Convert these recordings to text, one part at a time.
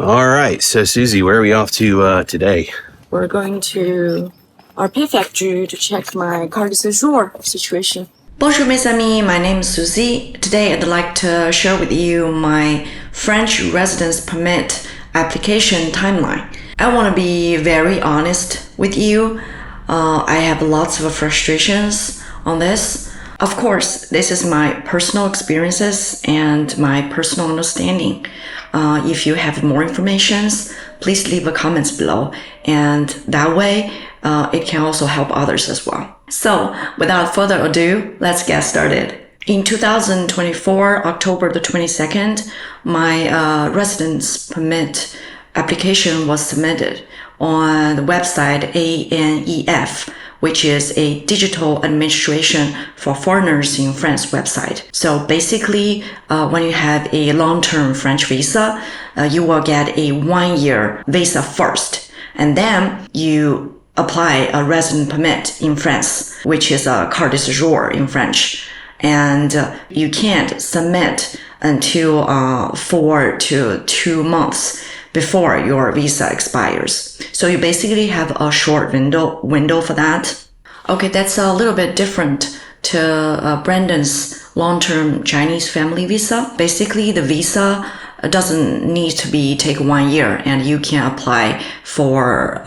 All right, so Susie, where are we off to today? We're going to our prefecture to check my Carte de Séjour situation. Bonjour mes amis, my name is Susie. Today I'd like to share with you my French residence permit application timeline. I want to be very honest with you. I have lots of frustrations on this. Of course, this is my personal experiences and my personal understanding. If you have more information, please leave a comments below, and that way it can also help others as well. So without further ado, let's get started. In 2024, October the 22nd, my residence permit application was submitted on the website ANEF, which is a digital administration for foreigners in France website. So basically, when you have a long-term French visa, you will get a 1-year visa first, and then you apply a resident permit in France, which is a Carte de Séjour in French. And you can't submit until 4 to 2 months before your visa expires. So you basically have a short window for that. Okay, that's a little bit different to Brandon's long-term Chinese family visa. Basically, the visa doesn't need to be take 1 year, and you can apply for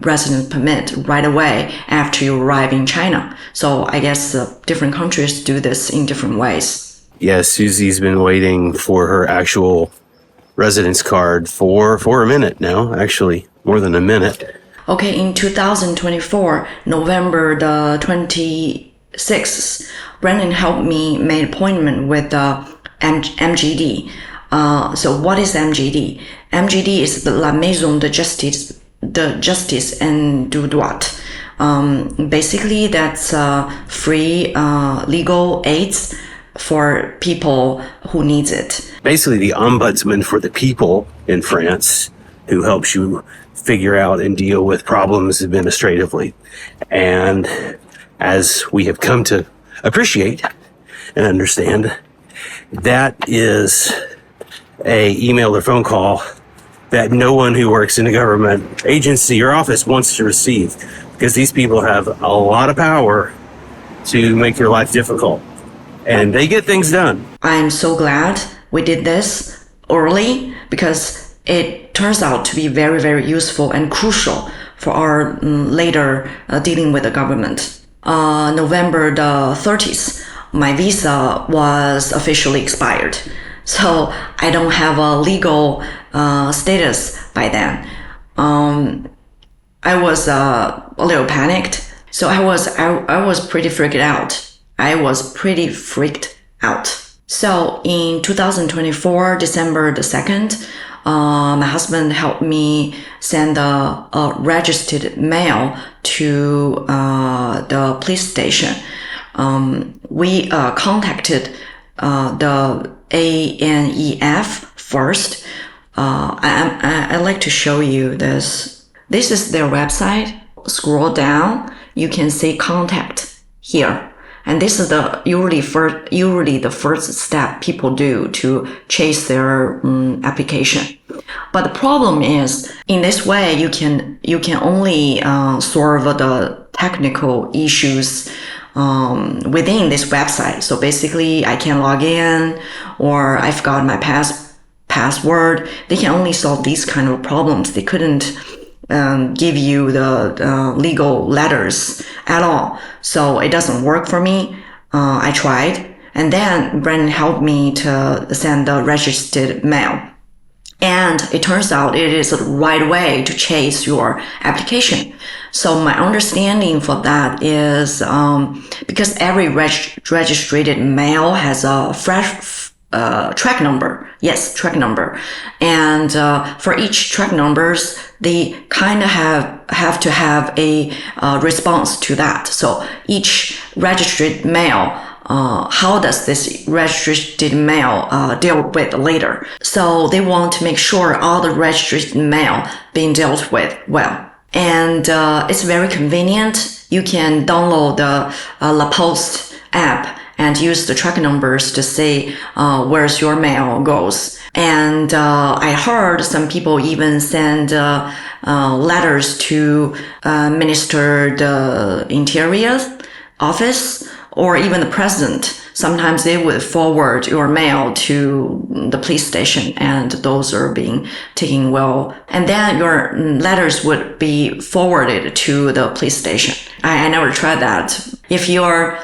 resident permit right away after you arrive in China. So I guess different countries do this in different ways. Yes, Susie's been waiting for her actual residence card for a minute now, actually more than a minute. Okay, in 2024, November the 26th, Brandon helped me make an appointment with the MGD. So what is MGD? MGD is the La Maison de Justice and du Droit. Basically, that's free legal aids for people who needs it. Basically, the ombudsman for the people in France, who helps you figure out and deal with problems administratively. And as we have come to appreciate and understand, that is a email or phone call that no one who works in a government agency or office wants to receive, because these people have a lot of power to make your life difficult, and they get things done. I'm so glad we did this early, because it turns out to be very, very useful and crucial for our later dealing with the government. November the 30th, my visa was officially expired. So I don't have a legal status by then. I was a little panicked. So I was pretty freaked out. So in 2024, December the 2nd, my husband helped me send a registered mail to the police station. We contacted the ANEF first. I'd like to show you this. This is their website. Scroll down, you can see contact here. And this is usually the first step people do to chase their application. But the problem is, in this way, you can only solve the technical issues within this website. So basically, I can log in, or I forgot my password. They can only solve these kind of problems. They couldn't give you the legal letters at all. So it doesn't work for me. I tried. And then Brandon helped me to send the registered mail. And it turns out it is the right way to chase your application. So my understanding for that is because every registered mail has a fresh track number. Yes, track number. And for each track numbers, they kind of have to have a response to that. So each registered mail, how does this registered mail deal with later? So they want to make sure all the registered mail being dealt with well. And it's very convenient. You can download the La Poste app and use the track numbers to see where's your mail goes. And I heard some people even send letters to Minister the Interior office or even the president. Sometimes they would forward your mail to the police station, and those are being taken well. And then your letters would be forwarded to the police station. I never tried that. If you're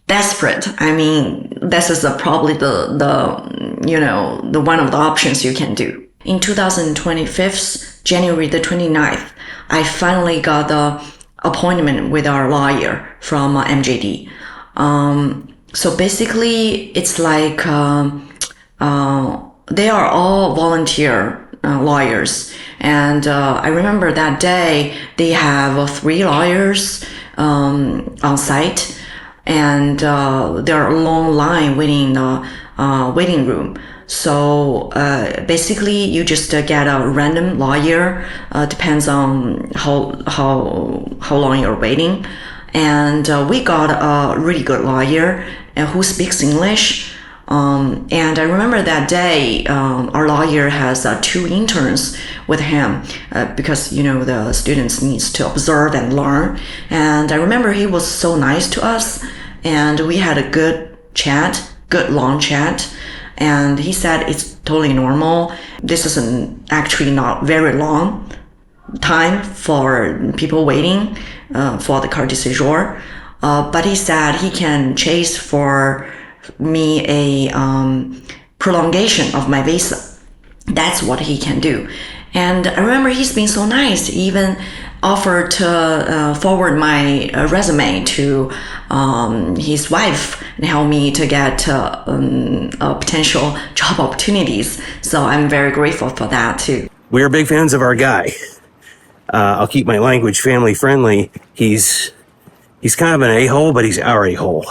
desperate, I mean, this is probably the one of the options you can do. In 2025, January the 29th, I finally got the appointment with our lawyer from MJD. So basically, it's like they are all volunteer lawyers. And I remember that day they have 3 lawyers on site, and there are a long line waiting in the waiting room. So basically, you just get a random lawyer. Depends on how long you're waiting. And we got a really good lawyer who speaks English. And I remember that day, our lawyer has 2 interns with him because, the students needs to observe and learn. And I remember he was so nice to us, and we had a good long chat. And he said it's totally normal. This is actually not very long time for people waiting for the Carte de Séjour. But he said he can chase for me a prolongation of my visa. That's what he can do. And I remember he's been so nice. He even offered to forward my resume to his wife and help me to get potential job opportunities. So I'm very grateful for that too. We're big fans of our guy. I'll keep my language family friendly. He's kind of an a-hole, but he's our a-hole,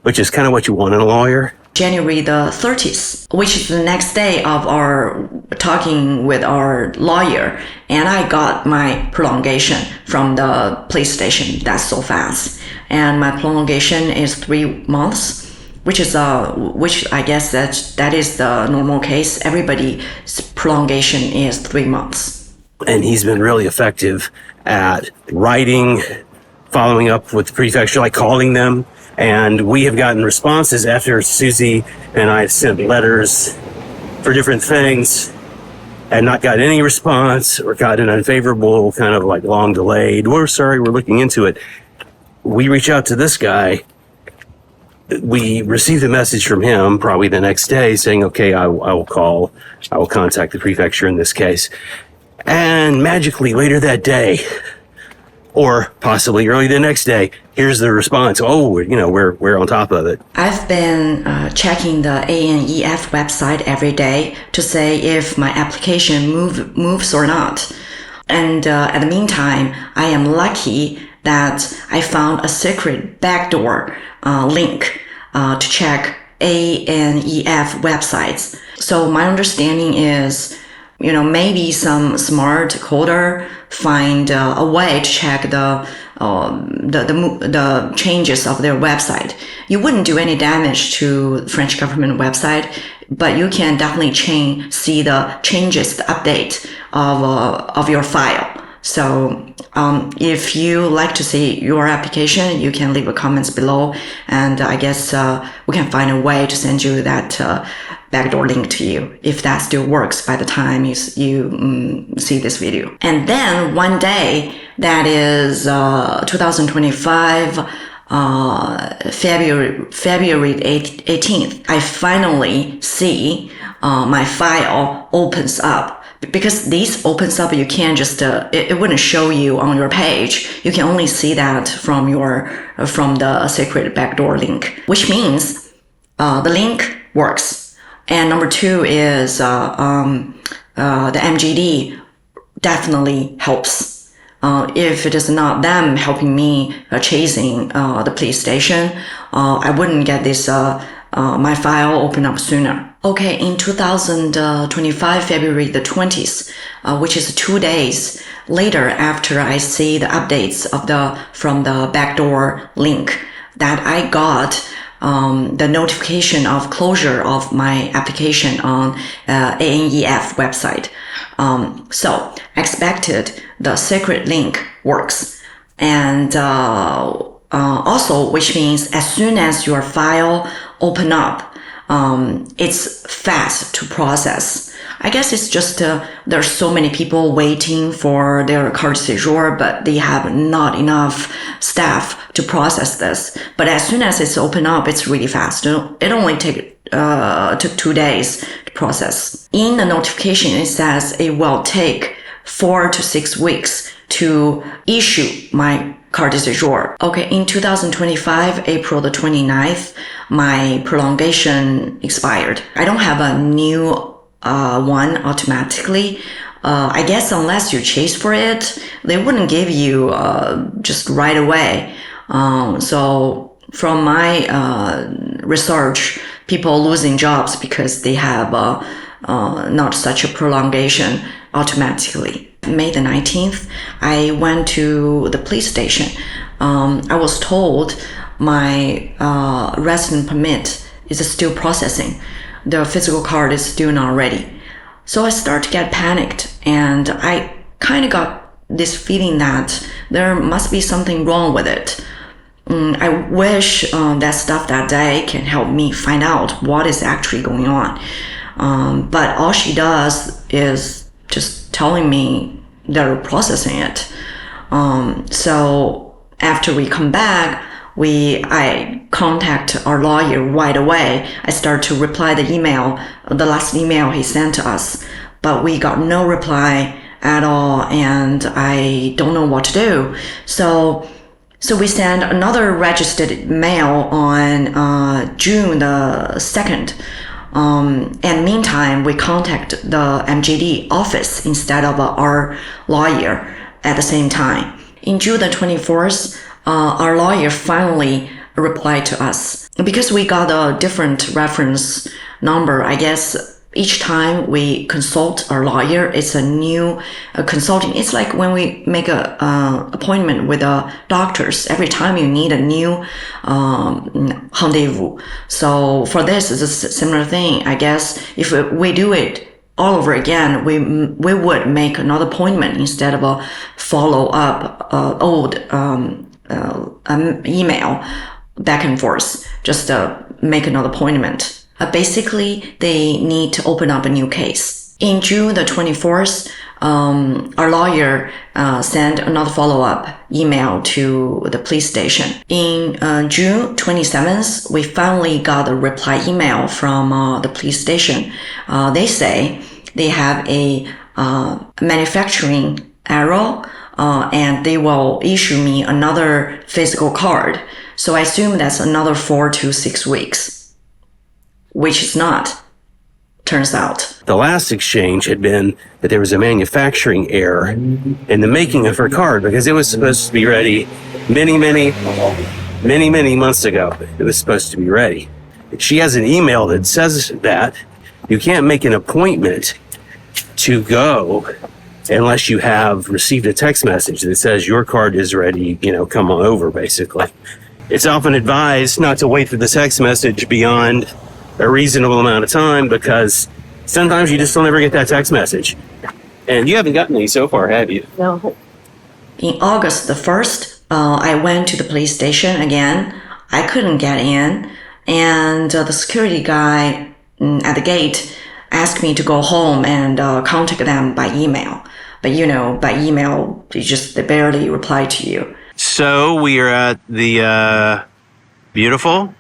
which is kind of what you want in a lawyer. January the 30th, which is the next day of our talking with our lawyer, and I got my prolongation from the police station. That's so fast. And my prolongation is 3 months, which I guess that is the normal case. Everybody's prolongation is 3 months. And he's been really effective at writing, following up with the prefecture, like calling them. And we have gotten responses after Susie and I sent letters for different things and not got any response or got an unfavorable, kind of like long delayed. We're sorry, we're looking into it. We reach out to this guy. We received a message from him probably the next day saying, okay, I will contact the prefecture in this case. And magically later that day, or possibly early the next day, here's the response. Oh, we're on top of it. I've been checking the ANEF website every day to say if my application moves or not. And at the meantime, I am lucky that I found a secret backdoor link to check ANEF websites. So my understanding is, maybe some smart coder find a way to check the changes of their website. You wouldn't do any damage to the French government website, but you can definitely see the changes, the update of your file. So if you like to see your application, you can leave a comments below, and I guess we can find a way to send you that backdoor link to you, if that still works by the time you see this video. And then one day, that is 2025 February 18th, I finally see my file opens up. Because this opens up, you can't just it wouldn't show you on your page. You can only see that from the secret backdoor link, which means the link works. And number 2 is the MGD definitely helps. If it is not them helping me chasing the police station, I wouldn't get this my file open up sooner. Okay, in 2025 February the 20th, which is 2 days later after I see the updates from the backdoor link, that I got the notification of closure of my application on ANEF website. So expected the secret link works. And also, which means as soon as your file open up, it's fast to process. I guess it's just there's so many people waiting for their carte de séjour, but they have not enough staff to process this. But as soon as it's open up, it's really fast. It only took 2 days to process. In the notification, it says it will take 4 to 6 weeks to issue my carte de séjour. Okay, in 2025, April the 29th, my prolongation expired. I don't have a new one automatically. I guess unless you chase for it, they wouldn't give you just right away. So from my research, people losing jobs because they have not such a prolongation automatically. May the 19th, I went to the police station. I was told my resident permit is still processing. The physical card is still not ready. So I start to get panicked, and I kind of got this feeling that there must be something wrong with it. I wish that stuff that day can help me find out what is actually going on. But all she does is just telling me they're processing it. So after we come back, I contact our lawyer right away. I start to reply the last email he sent to us, but we got no reply at all, and I don't know what to do. So we send another registered mail on June the 2nd. And meantime, we contact the MJD office instead of our lawyer at the same time. In June the 24th, our lawyer finally replied to us. Because we got a different reference number, I guess each time we consult our lawyer, it's a new consulting. It's like when we make a appointment with doctors. Every time you need a new rendezvous. So for this, it's a similar thing. I guess if we do it all over again, we would make another appointment instead of a follow-up old email back and forth. Just make another appointment. Basically, they need to open up a new case. In June the 24th, our lawyer sent another follow-up email to the police station. In June 27th, we finally got a reply email from the police station. They say they have a manufacturing error, and they will issue me another physical card. So I assume that's another 4 to 6 weeks, which is not, turns out. The last exchange had been that there was a manufacturing error in the making of her card, because it was supposed to be ready many months ago. It was supposed to be ready. She has an email that says that you can't make an appointment to go unless you have received a text message that says your card is ready, come on over, basically. It's often advised not to wait for the text message beyond a reasonable amount of time, because sometimes you just don't ever get that text message. And you haven't gotten any so far, have you? No. In August the 1st, I went to the police station again. I couldn't get in, and the security guy at the gate asked me to go home and contact them by email. But by email, they barely reply to you. So we are at the beautiful,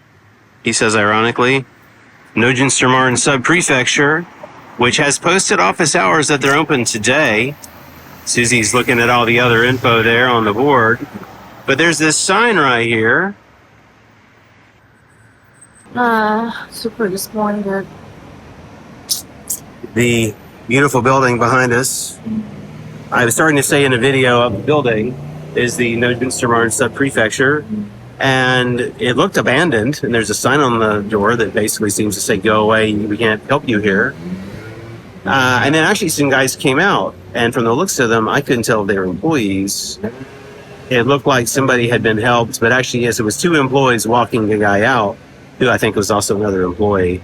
he says ironically, Nogent-sur-Marne sub-prefecture, which has posted office hours that they're open today. Susie's looking at all the other info there on the board. But there's this sign right here. Super disappointed. The beautiful building behind us. I was starting to say in a video of the building is the Nogent-sur-Marne sub-prefecture. And it looked abandoned, and there's a sign on the door that basically seems to say, "Go away, we can't help you here." And then actually some guys came out, and from the looks of them, I couldn't tell if they were employees. It looked like somebody had been helped, but actually, yes, it was 2 employees walking the guy out. who I think was also another employee.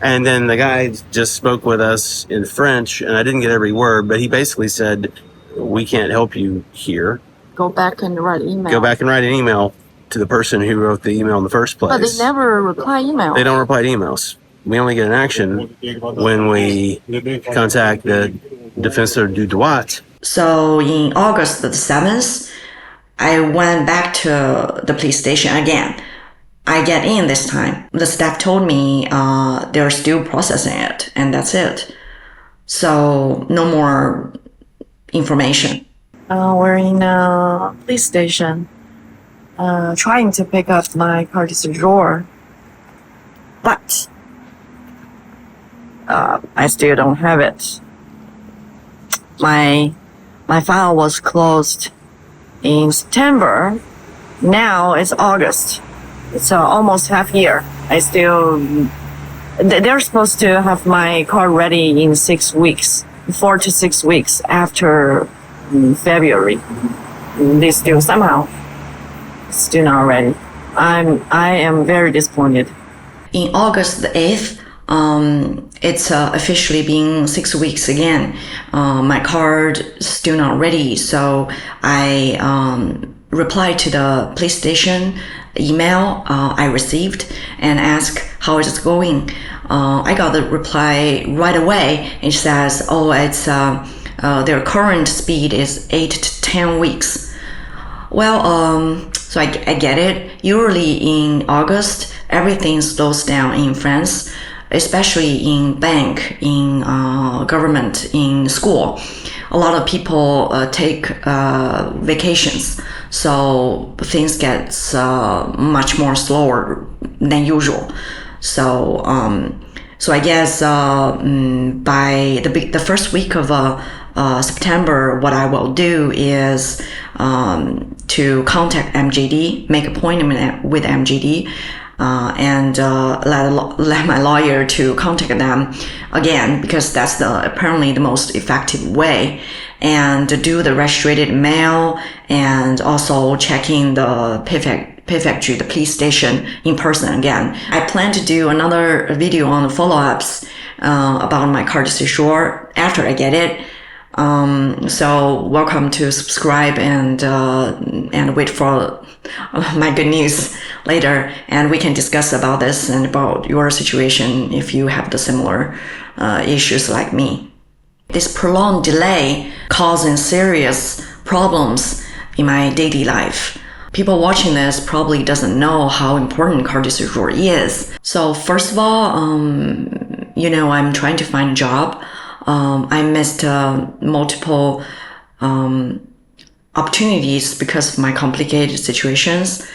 And then the guy just spoke with us in French, and I didn't get every word, but he basically said, we can't help you here. Go back and write email. Go back and write an email to the person who wrote the email in the first place. But they never reply email. They don't reply to emails. We only get an action when we contact the Defenseur du Droit. So in August the 7th, I went back to the police station again. I get in this time. The staff told me they're still processing it, and that's it. So no more information. We're in a police station, trying to pick up my carte de séjour, but I still don't have it. My file was closed in September. Now it's August. It's almost half year. They're supposed to have my card ready in 6 weeks, 4 to 6 weeks after February. They still somehow still not ready. I am very disappointed. In August the 8th, it's officially been 6 weeks again. My card is still not ready, so I replied to the police station email I received and asked how is it going. I got the reply right away. It says, oh, it's their current speed is 8 to 10 weeks. Well, so I get it. Usually in August, everything slows down in France, especially in bank, in government, in school. A lot of people take vacations, so things get much more slower than usual. So I guess by the first week of September, what I will do is to contact MGD, make appointment with MGD, and let my lawyer to contact them again, because that's apparently the most effective way, and do the registered mail, and also checking the prefecture, the police station in person again. I plan to do another video on the follow-ups about my carte de séjour after I get it. So welcome to subscribe and wait for my good news later, and we can discuss about this and about your situation if you have the similar issues like me. This prolonged delay causing serious problems in my daily life. People watching this probably doesn't know how important carte de séjour is. So first of all, I'm trying to find a job. I missed multiple opportunities because of my complicated situations.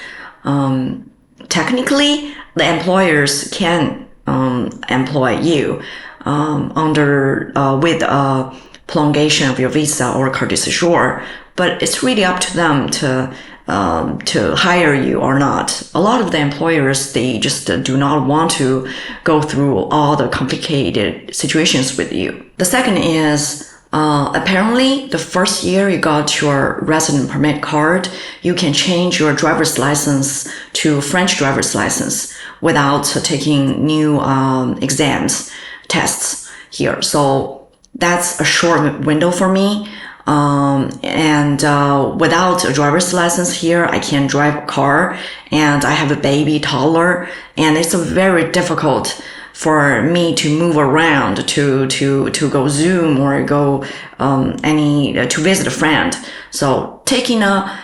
Technically, the employers can employ you with a prolongation of your visa or carte de séjour, but it's really up to them to hire you or not. A lot of the employers, they just do not want to go through all the complicated situations with you. The second is, apparently the first year you got your resident permit card, you can change your driver's license to French driver's license without taking new tests here. So that's a short window for me. Without a driver's license here, I can't drive a car, and I have a baby toddler, and it's very difficult for me to move around, to go Zoom or go to visit a friend. So taking a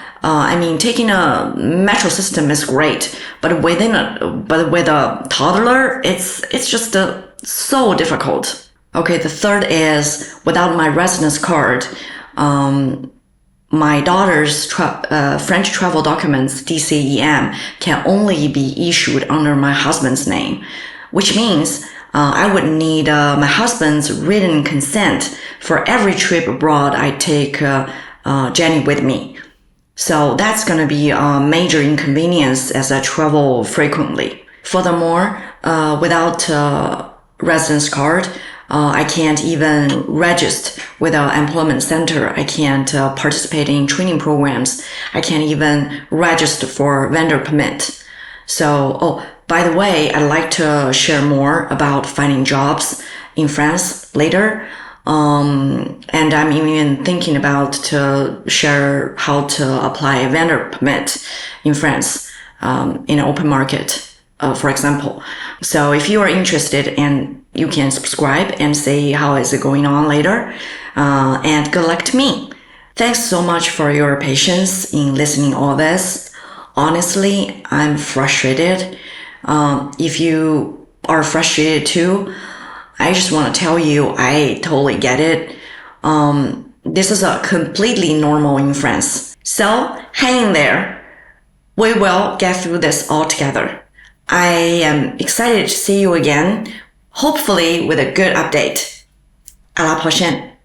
metro system is great, but with a toddler, it's just so difficult. Okay, the third is, without my residence card, my daughter's French travel documents, DCEM, can only be issued under my husband's name, which means I would need my husband's written consent for every trip abroad I take Jenny with me. So that's going to be a major inconvenience as I travel frequently. Furthermore, without a residence card, I can't even register with an employment center. I can't participate in training programs. I can't even register for vendor permit. So, By the way, I'd like to share more about finding jobs in France later. And I'm even thinking about to share how to apply a vendor permit in France, in an open market, for example. So if you are interested, and you can subscribe and see how is it going on later. And good luck to me. Thanks so much for your patience in listening all this. Honestly, I'm frustrated. If you are frustrated too, I just want to tell you, I totally get it. This is a completely normal in France. So hang in there. We will get through this all together. I am excited to see you again, hopefully with a good update. À la prochaine.